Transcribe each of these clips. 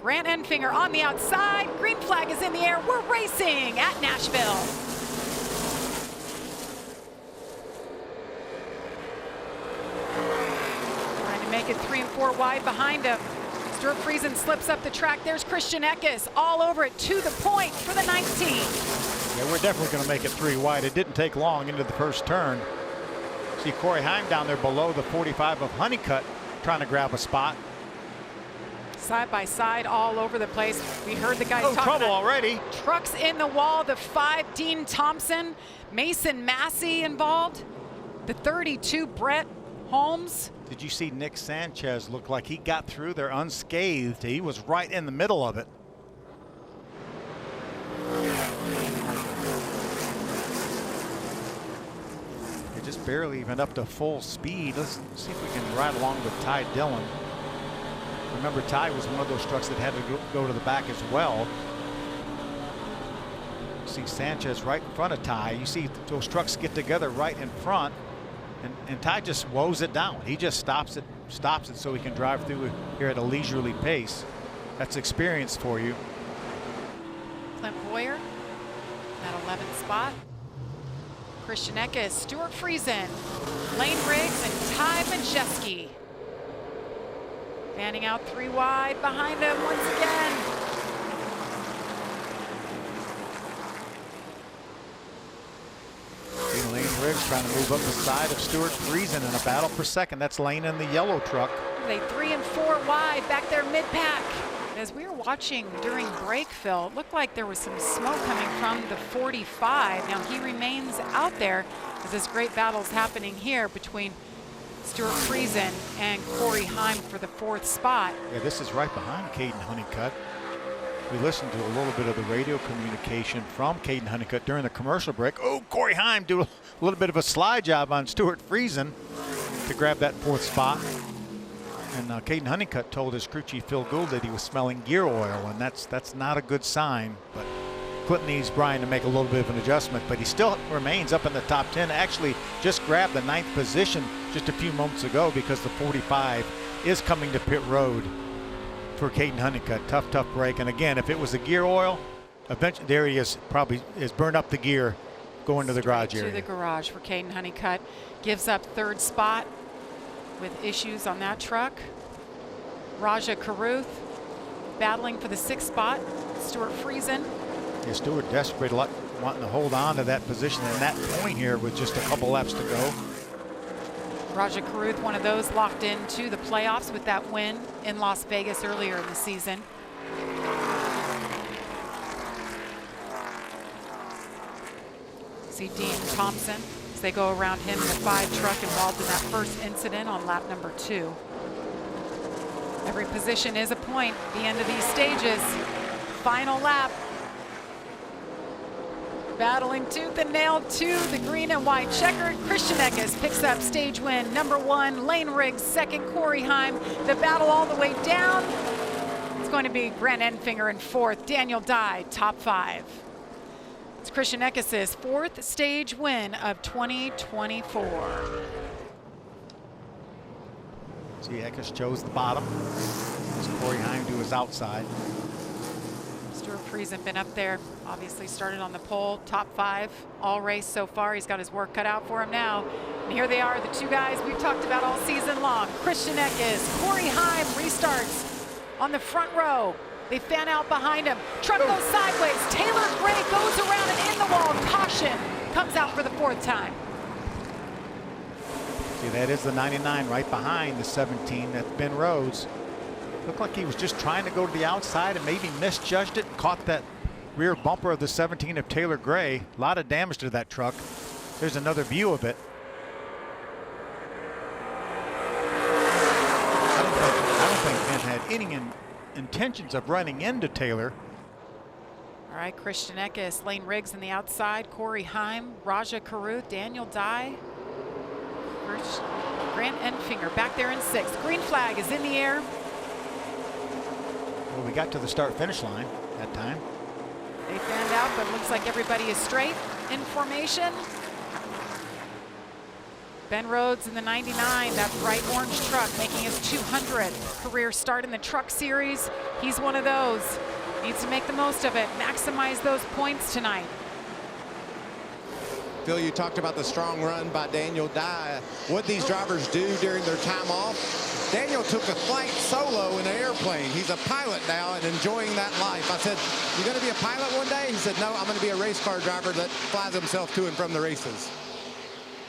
Grant Enfinger on the outside. Green flag is in the air. We're racing at Nashville. Trying to make it 3 and 4 wide behind him. Stuart Friesen slips up the track. There's Christian Eckes all over it to the point for the 19. Yeah, we're definitely going to make it 3 wide. It didn't take long into the first turn. See Corey Heim down there below the 45 of Honeycutt trying to grab a spot. Side by side all over the place. We heard the guys talking trouble about already. Trucks in the wall. The 5, Dean Thompson. Mason Massey involved. The 32, Brett Holmes. Did you see Nick Sanchez look like he got through there unscathed? He was right in the middle of it. They just barely even up to full speed. Let's see if we can ride along with Ty Dillon. Remember, Ty was one of those trucks that had to go to the back as well. See Sanchez right in front of Ty. You see those trucks get together right in front. And Ty just woes it down. He just stops it so he can drive through here at a leisurely pace. That's experience for you. Clint Boyer, that 11th spot. Christian Eckes, Stuart Friesen, Lane Riggs, and Ty Majeski. Fanning out 3 wide behind him once again. Lane Riggs trying to move up the side of Stuart Friesen in a battle for second. That's Lane in the yellow truck. They 3 and 4 wide back there mid-pack. As we were watching during break, Phil, it looked like there was some smoke coming from the 45. Now he remains out there as this great battle is happening here between Stuart Friesen and Corey Heim for the 4th spot. Yeah, this is right behind Caden Honeycutt. We listened to a little bit of the radio communication from Caden Honeycutt during the commercial break. Oh, Corey Heim do a little bit of a slide job on Stuart Friesen to grab that 4th spot. And Caden Honeycutt told his crew chief Phil Gould that he was smelling gear oil, and that's not a good sign. But Clinton needs Brian to make a little bit of an adjustment, but he still remains up in the top 10. Actually just grabbed the 9th position just a few moments ago because the 45 is coming to pit road for Caden Honeycutt. Tough break. And again, if it was the gear oil, eventually there he is, probably is burned up the gear going to the garage area. To the garage for Caden Honeycutt. Gives up 3rd spot with issues on that truck. Raja Caruth battling for the 6th spot. Stuart Friesen. Yeah, Stuart desperate, wanting to hold on to that position and that point here with just a couple laps to go. Raja Caruth, one of those locked into the playoffs with that win in Las Vegas earlier in the season. See Dean Thompson as they go around him in the 5 truck involved in that first incident on lap number 2. Every position is a point at the end of these stages. Final lap. Battling tooth and nail to the green and white checkered. Christian Eckes picks up stage win number 1. Lane Riggs 2nd. Corey Heim. The battle all the way down. It's going to be Grant Enfinger in 4th. Daniel Dye top 5. It's Christian Eckes' 4th stage win of 2024. See, Eckes chose the bottom as Corey Heim to his outside. Stuart Friesen been up there, obviously started on the pole, top 5 all race so far. He's got his work cut out for him now. And here they are, the 2 guys we've talked about all season long. Christian Eckes, Corey Heim restarts on the front row. They fan out behind him. Truck goes sideways. Taylor Gray goes around and in the wall. Caution comes out for the 4th time. See, that is the 99 right behind the 17. That's Ben Rhodes. Looked like he was just trying to go to the outside and maybe misjudged it and caught that rear bumper of the 17 of Taylor Gray. A lot of damage to that truck. There's another view of it. I don't think Ben had any intentions of running into Taylor. All right, Christian Eckes, Lane Riggs on the outside, Corey Heim, Raja Caruth, Daniel Dye, Grant Enfinger back there in 6th. Green flag is in the air. Well, we got to the start-finish line that time. They fanned out, but it looks like everybody is straight in formation. Ben Rhodes in the 99, that bright orange truck, making his 200th career start in the Truck Series. He's one of those. Needs to make the most of it, maximize those points tonight. Phil, you talked about the strong run by Daniel Dye. What these drivers do during their time off. Daniel took a flight solo in an airplane. He's a pilot now and enjoying that life. I said, "You going to be a pilot one day?" He said, "No, I'm going to be a race car driver that flies himself to and from the races."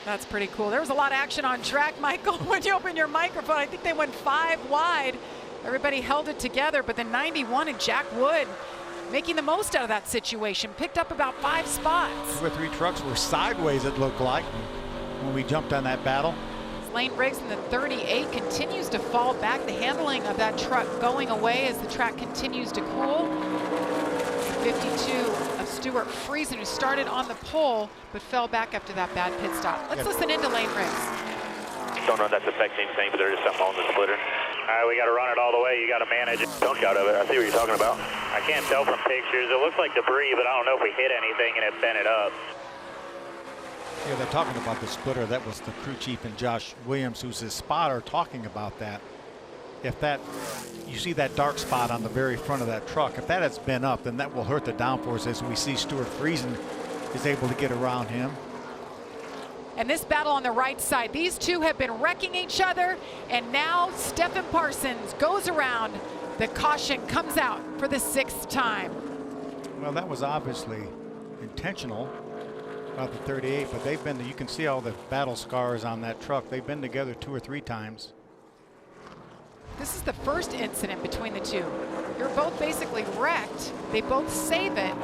That's pretty cool. There was a lot of action on track, Michael. When you open your microphone, I think they went 5 wide. Everybody held it together, but the 91 and Jack Wood making the most out of that situation. Picked up about 5 spots. 2 or 3 trucks were sideways, it looked like, when we jumped on that battle. Lane Briggs in the 38 continues to fall back. The handling of that truck going away as the track continues to cool. 52 of Stuart Friesen, who started on the pole but fell back after that bad pit stop. Let's listen into Lane Briggs. Don't know if that's affecting anything, but there's something on the splitter. All right, we got to run it all the way. You got to manage it. Don't shout of it. I see what you're talking about. I can't tell from pictures. It looks like debris, but I don't know if we hit anything and it bent it up. Yeah, they're talking about the splitter. That was the crew chief and Josh Williams, who's his spotter, talking about that. If that, you see that dark spot on the very front of that truck, if that has been up, then that will hurt the downforce as we see Stuart Friesen is able to get around him. And this battle on the right side, these two have been wrecking each other, and now Stephen Parsons goes around. The caution comes out for the 6th time. Well, that was obviously intentional about the 38, but they've been, you can see all the battle scars on that truck. They've been together 2 or 3 times. This is the first incident between the two. You're both basically wrecked. They both save it.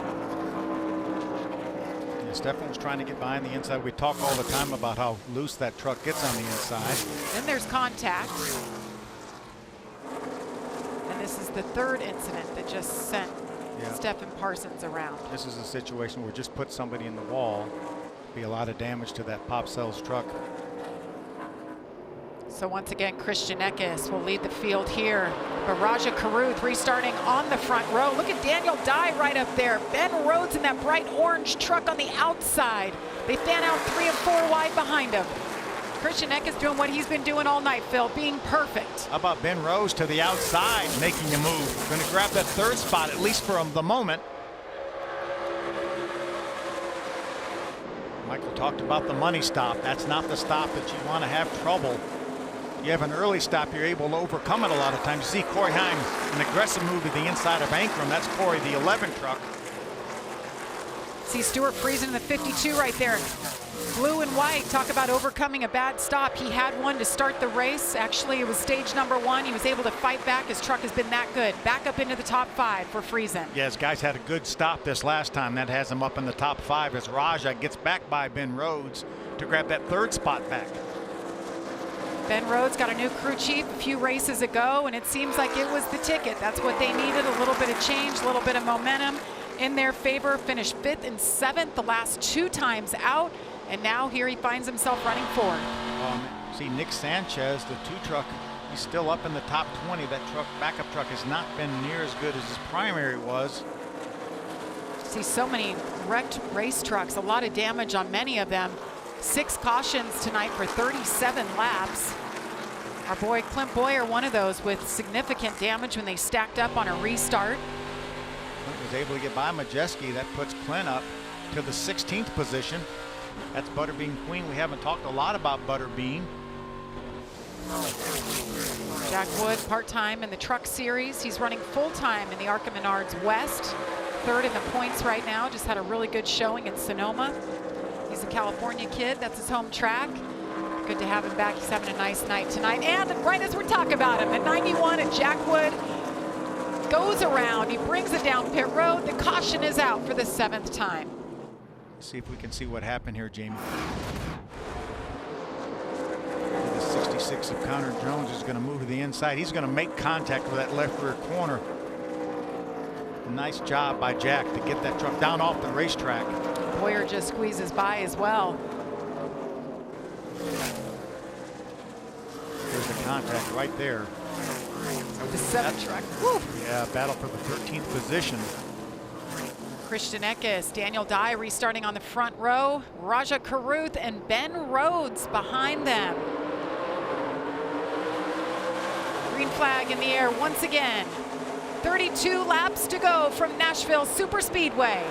Yeah, Stefan was trying to get behind the inside. We talk all the time about how loose that truck gets on the inside. Then there's contact. And this is the 3rd incident that just sent Stephen Parsons around. This is a situation where just put somebody in the wall. Be a lot of damage to that Pop Cells truck. So once again, Christian Eckes will lead the field here. But Raja Caruth restarting on the front row. Look at Daniel Dye right up there. Ben Rhodes in that bright orange truck on the outside. They fan out 3 and 4 wide behind him. Christian Eckes doing what he's been doing all night, Phil, being perfect. How about Ben Rhodes to the outside, making a move. Going to grab that 3rd spot, at least for the moment. Michael talked about the money stop. That's not the stop that you want to have trouble. You have an early stop, you're able to overcome it a lot of times. You see Corey Heim, an aggressive move to the inside of Ankrum. That's Corey, the 11 truck. See Stuart Friesen in the 52 right there. Blue and white, talk about overcoming a bad stop. He had one to start the race. Actually, it was stage number 1. He was able to fight back. His truck has been that good. Back up into the top 5 for Friesen. Yes, guys had a good stop this last time. That has him up in the top 5 as Raja gets back by Ben Rhodes to grab that 3rd spot back. Ben Rhodes got a new crew chief a few races ago, and it seems like it was the ticket. That's what they needed, a little bit of change, a little bit of momentum in their favor. Finished 5th and 7th the last 2 times out, and now here he finds himself running 4th. See Nick Sanchez, the 2 truck, he's still up in the top 20. That truck, backup truck, has not been near as good as his primary was. See so many wrecked race trucks, a lot of damage on many of them. 6 cautions tonight for 37 laps. Our boy Clint Boyer, one of those with significant damage when they stacked up on a restart. Clint was able to get by Majeski. That puts Clint up to the 16th position. That's Butterbean Queen. We haven't talked a lot about Butterbean. Jack Wood, part-time in the Truck Series. He's running full-time in the ARCA Menards West. 3rd in the points right now. Just had a really good showing in Sonoma. He's a California kid. That's his home track. Good to have him back. He's having a nice night tonight. And right as we're talking about him, at 91, and Jack Wood goes around. He brings it down pit road. The caution is out for the 7th time. See if we can see what happened here, Jamie. The 66 of Connor Jones is going to move to the inside. He's going to make contact with that left rear corner. Nice job by Jack to get that truck down off the racetrack. Boyer just squeezes by as well. There's the contact right there. The 7th truck. Woo. Yeah, battle for the 13th position. Christian Eckes, Daniel Dye restarting on the front row, Raja Caruth and Ben Rhodes behind them. Green flag in the air once again. 32 laps to go from Nashville Superspeedway.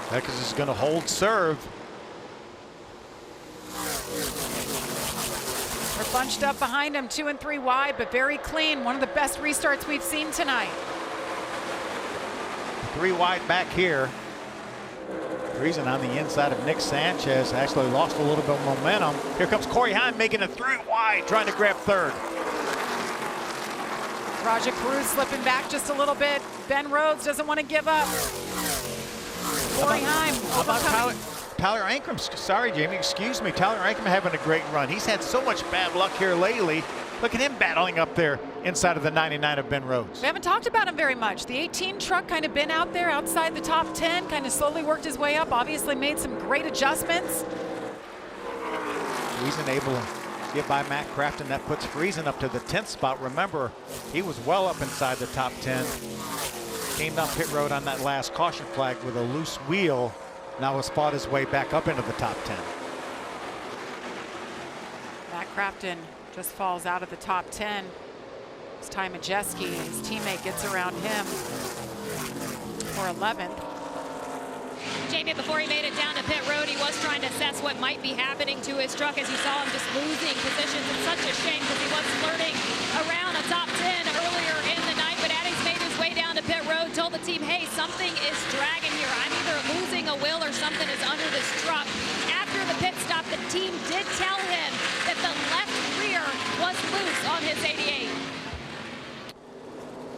Eckes is going to hold serve. They're bunched up behind him, 2 and 3 wide, but very clean. One of the best restarts we've seen tonight. 3 wide back here. Friesen on the inside of Nick Sanchez, actually lost a little bit of momentum. Here comes Corey Heim making it 3 wide, trying to grab third. Raja Caruth slipping back just a little bit. Ben Rhodes doesn't want to give up. Corey Heim overcoming. Tyler Ankrum, sorry Jamie, excuse me. Tyler Ankrum having a great run. He's had so much bad luck here lately. Look at him battling up there inside of the 99 of Ben Rhodes. We haven't talked about him very much. The 18 truck kind of been out there outside the top 10, kind of slowly worked his way up, obviously made some great adjustments. Friesen able to get by Matt Craftsman. That puts Friesen up to the 10th spot. Remember, he was well up inside the top 10. Came down pit road on that last caution flag with a loose wheel. Now has fought his way back up into the top 10. Matt Craftsman just falls out of the top 10. It's Ty Majeski, his teammate, gets around him for 11th. Jamie, before he made it down to pit road, he was trying to assess what might be happening to his truck as you saw him just losing positions. It's such a shame because he was flirting around a top 10 earlier in the night, but Addings made his way down to pit road, told the team, hey, something is dragging here. I'm either losing a wheel or something is under this truck. After the pit stop, the team did tell him that the left rear was loose on his 88.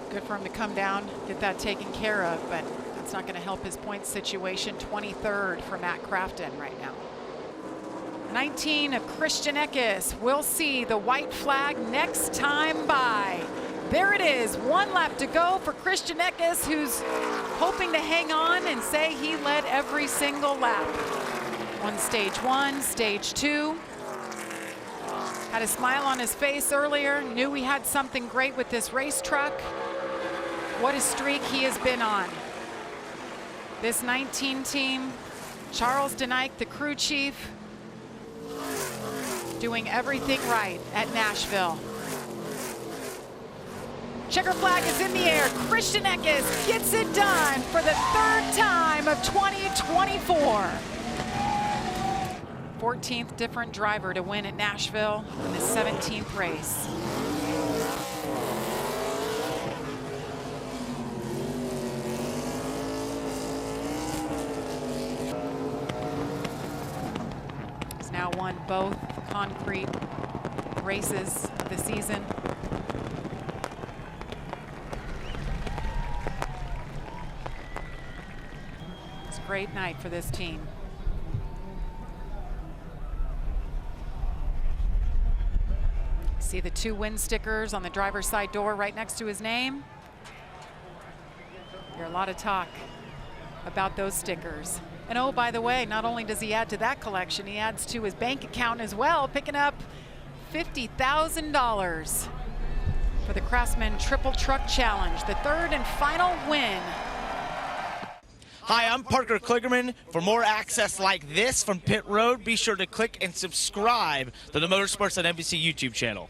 Good for him to come down, get that taken care of, but that's not going to help his point situation. 23rd for Matt Craftsman right now. 19 of Christian Eckes. We'll see the white flag next time by. There it is, 1 lap to go for Christian Eckes, who's hoping to hang on and say he led every single lap. On stage 1, stage 2. Had a smile on his face earlier, knew he had something great with this race truck. What a streak he has been on. This 19 team, Charles Denike, the crew chief, doing everything right at Nashville. Checker flag is in the air. Christian Eckes gets it done for the 3rd time of 2024. 14th different driver to win at Nashville in the 17th race. He's now won both concrete races of the season. It's a great night for this team. See the 2 win stickers on the driver's side door right next to his name. There's a lot of talk about those stickers. And oh, by the way, not only does he add to that collection, he adds to his bank account as well, picking up $50,000 for the Craftsman Triple Truck Challenge, the 3rd and final win. Hi, I'm Parker Kligerman. For more access like this from Pit Road, be sure to click and subscribe to the Motorsports on NBC YouTube channel.